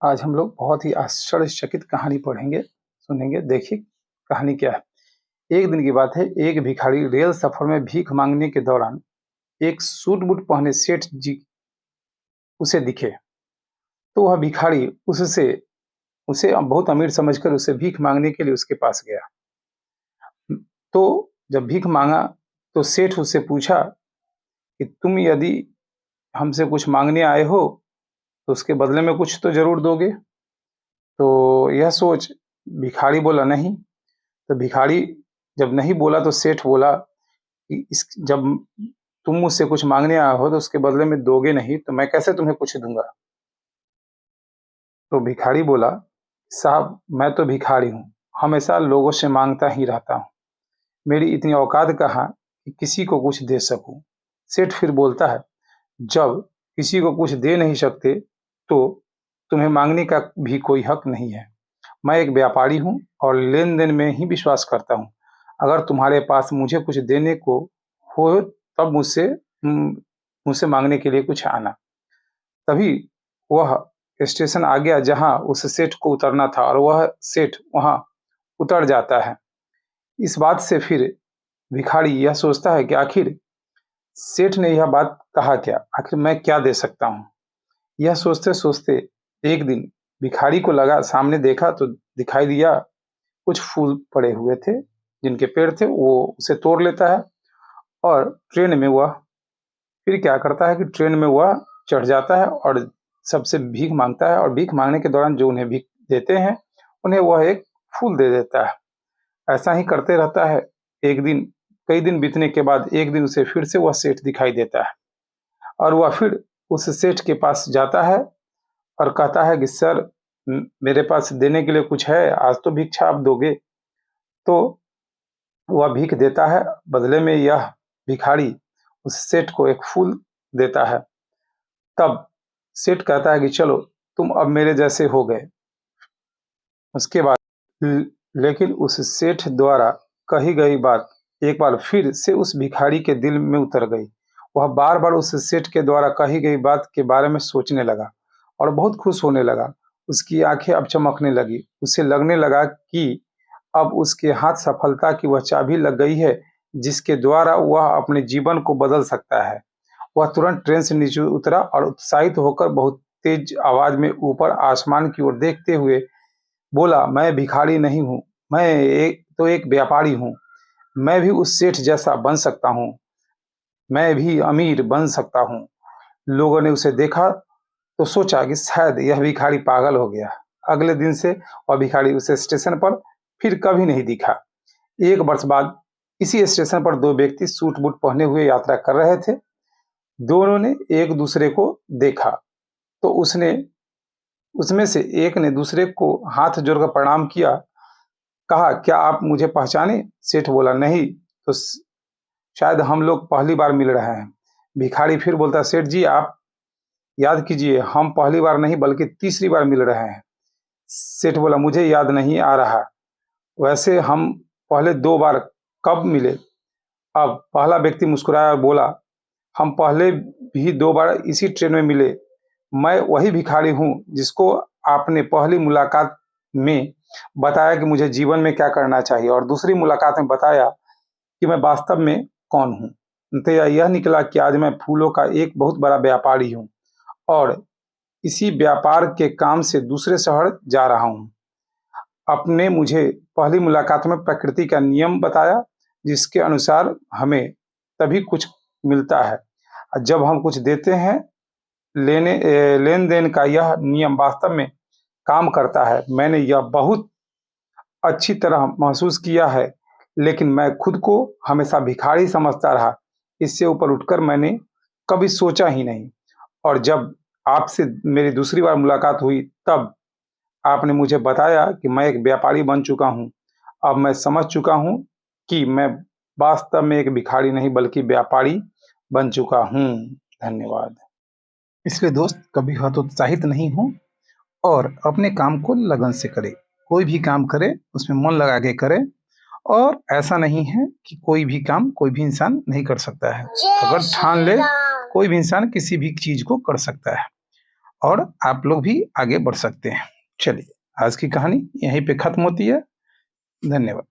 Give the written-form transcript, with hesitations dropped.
आज हम लोग बहुत ही आश्चर्यचकित कहानी पढ़ेंगे, सुनेंगे। देखिए कहानी क्या है। एक दिन की बात है, एक भिखारी रेल सफर में भीख मांगने के दौरान एक सूट बूट पहने सेठ जी उसे दिखे। तो वह भिखारी उससे उसे बहुत अमीर समझकर उसे भीख मांगने के लिए उसके पास गया। तो जब भीख मांगा तो सेठ उससे पूछा कि तुम यदि हमसे कुछ मांगने आए हो तो उसके बदले में कुछ तो जरूर दोगे। तो यह सोच भिखारी बोला नहीं। तो भिखारी जब नहीं बोला तो सेठ बोला कि इस जब तुम मुझसे कुछ मांगने आए हो तो उसके बदले में दोगे नहीं तो मैं कैसे तुम्हें कुछ दूंगा। तो भिखारी बोला, साहब मैं तो भिखारी हूँ, हमेशा लोगों से मांगता ही रहता हूँ, मेरी इतनी औकात कहाँ कि किसी को कुछ दे सकूं। सेठ फिर बोलता है, जब किसी को कुछ दे नहीं सकते तो तुम्हें मांगने का भी कोई हक नहीं है। मैं एक व्यापारी हूँ और लेन देन में ही विश्वास करता हूँ। अगर तुम्हारे पास मुझे कुछ देने को हो तब मुझसे मांगने के लिए कुछ आना। तभी वह स्टेशन आ गया जहाँ उस सेठ को उतरना था और वह सेठ वहाँ उतर जाता है। इस बात से फिर भिखारी यह सोचता है कि आखिर सेठ ने यह बात कहा क्या, आखिर मैं क्या दे सकता हूँ। यह सोचते सोचते एक दिन भिखारी को लगा, सामने देखा तो दिखाई दिया कुछ फूल पड़े हुए थे जिनके पेड़ थे, वो उसे तोड़ लेता है और ट्रेन में वह फिर क्या करता है कि ट्रेन में वह चढ़ जाता है और सबसे भीख मांगता है। और भीख मांगने के दौरान जो उन्हें भीख देते हैं उन्हें वह एक फूल दे देता है। ऐसा ही करते रहता है। एक दिन कई दिन बीतने के बाद एक दिन उसे फिर से वह सेठ दिखाई देता है और वह फिर उस सेठ के पास जाता है और कहता है कि सर मेरे पास देने के लिए कुछ है, आज तो भिक्षा आप दोगे। तो वह भीख देता है, बदले में यह भिखारी उस सेठ को एक फूल देता है। तब सेठ कहता है कि चलो तुम अब मेरे जैसे हो गए। उसके बाद लेकिन उस सेठ द्वारा कही गई बात एक बार फिर से उस भिखारी के दिल में उतर गई। वह बार बार उस सेठ के द्वारा कही गई बात के बारे में सोचने लगा और बहुत खुश होने लगा। उसकी आंखें अब चमकने लगी। उसे लगने लगा कि अब उसके हाथ सफलता की वह चाबी लग गई है जिसके द्वारा वह अपने जीवन को बदल सकता है। वह तुरंत ट्रेन से नीचे उतरा और उत्साहित होकर बहुत तेज आवाज में ऊपर आसमान की ओर देखते हुए बोला, मैं भिखारी नहीं हूँ, मैं एक व्यापारी हूँ। मैं भी उस सेठ जैसा बन सकता हूँ, मैं भी अमीर बन सकता हूँ। लोगों ने उसे देखा तो सोचा कि शायद यह भिखारी पागल हो गया। अगले दिन से वह भिखारी उस स्टेशन पर फिर कभी नहीं दिखा। एक वर्ष बाद इसी स्टेशन पर दो व्यक्ति सूट बूट पहने हुए यात्रा कर रहे थे। दोनों ने एक दूसरे को देखा तो उसमें से एक ने दूसरे को हाथ जोड़कर प्रणाम किया। कहा, क्या आप मुझे पहचाने? सेठ बोला, नहीं, तो शायद हम लोग पहली बार मिल रहे हैं। भिखारी फिर बोलता, सेठ जी आप याद कीजिए, हम पहली बार नहीं बल्कि तीसरी बार मिल रहे हैं। सेठ बोला, मुझे याद नहीं आ रहा, वैसे हम पहले दो बार कब मिले? अब पहला व्यक्ति मुस्कुराया और बोला, हम पहले भी दो बार इसी ट्रेन में मिले। मैं वही भिखारी हूँ जिसको आपने पहली मुलाकात में बताया कि मुझे जीवन में क्या करना चाहिए और दूसरी मुलाकात में बताया कि मैं वास्तव में कौन हूँ। नतीजा यह निकला कि आज मैं फूलों का एक बहुत बड़ा व्यापारी हूँ और इसी व्यापार के काम से दूसरे शहर जा रहा हूँ। आपने मुझे पहली मुलाकात में प्रकृति का नियम बताया जिसके अनुसार हमें तभी कुछ मिलता है जब हम कुछ देते हैं। लेन देन का यह नियम वास्तव में काम करता है। मैंने यह बहुत अच्छी तरह महसूस किया है, लेकिन मैं खुद को हमेशा भिखारी समझता रहा। इससे ऊपर उठकर मैंने कभी सोचा ही नहीं। और जब आपसे मेरी दूसरी बार मुलाकात हुई तब आपने मुझे बताया कि मैं एक व्यापारी बन चुका हूँ। अब मैं समझ चुका हूँ कि मैं वास्तव में एक भिखारी नहीं बल्कि व्यापारी बन चुका हूँ। धन्यवाद। इसलिए दोस्त, कभी हतोत्साहित नहीं हो और अपने काम को लगन से करे। कोई भी काम करे उसमें मन लगा के करे। और ऐसा नहीं है कि कोई भी काम कोई भी इंसान नहीं कर सकता है। अगर ठान ले कोई भी इंसान किसी भी चीज को कर सकता है। और आप लोग भी आगे बढ़ सकते हैं। चलिए, आज की कहानी यहीं पे खत्म होती है। धन्यवाद।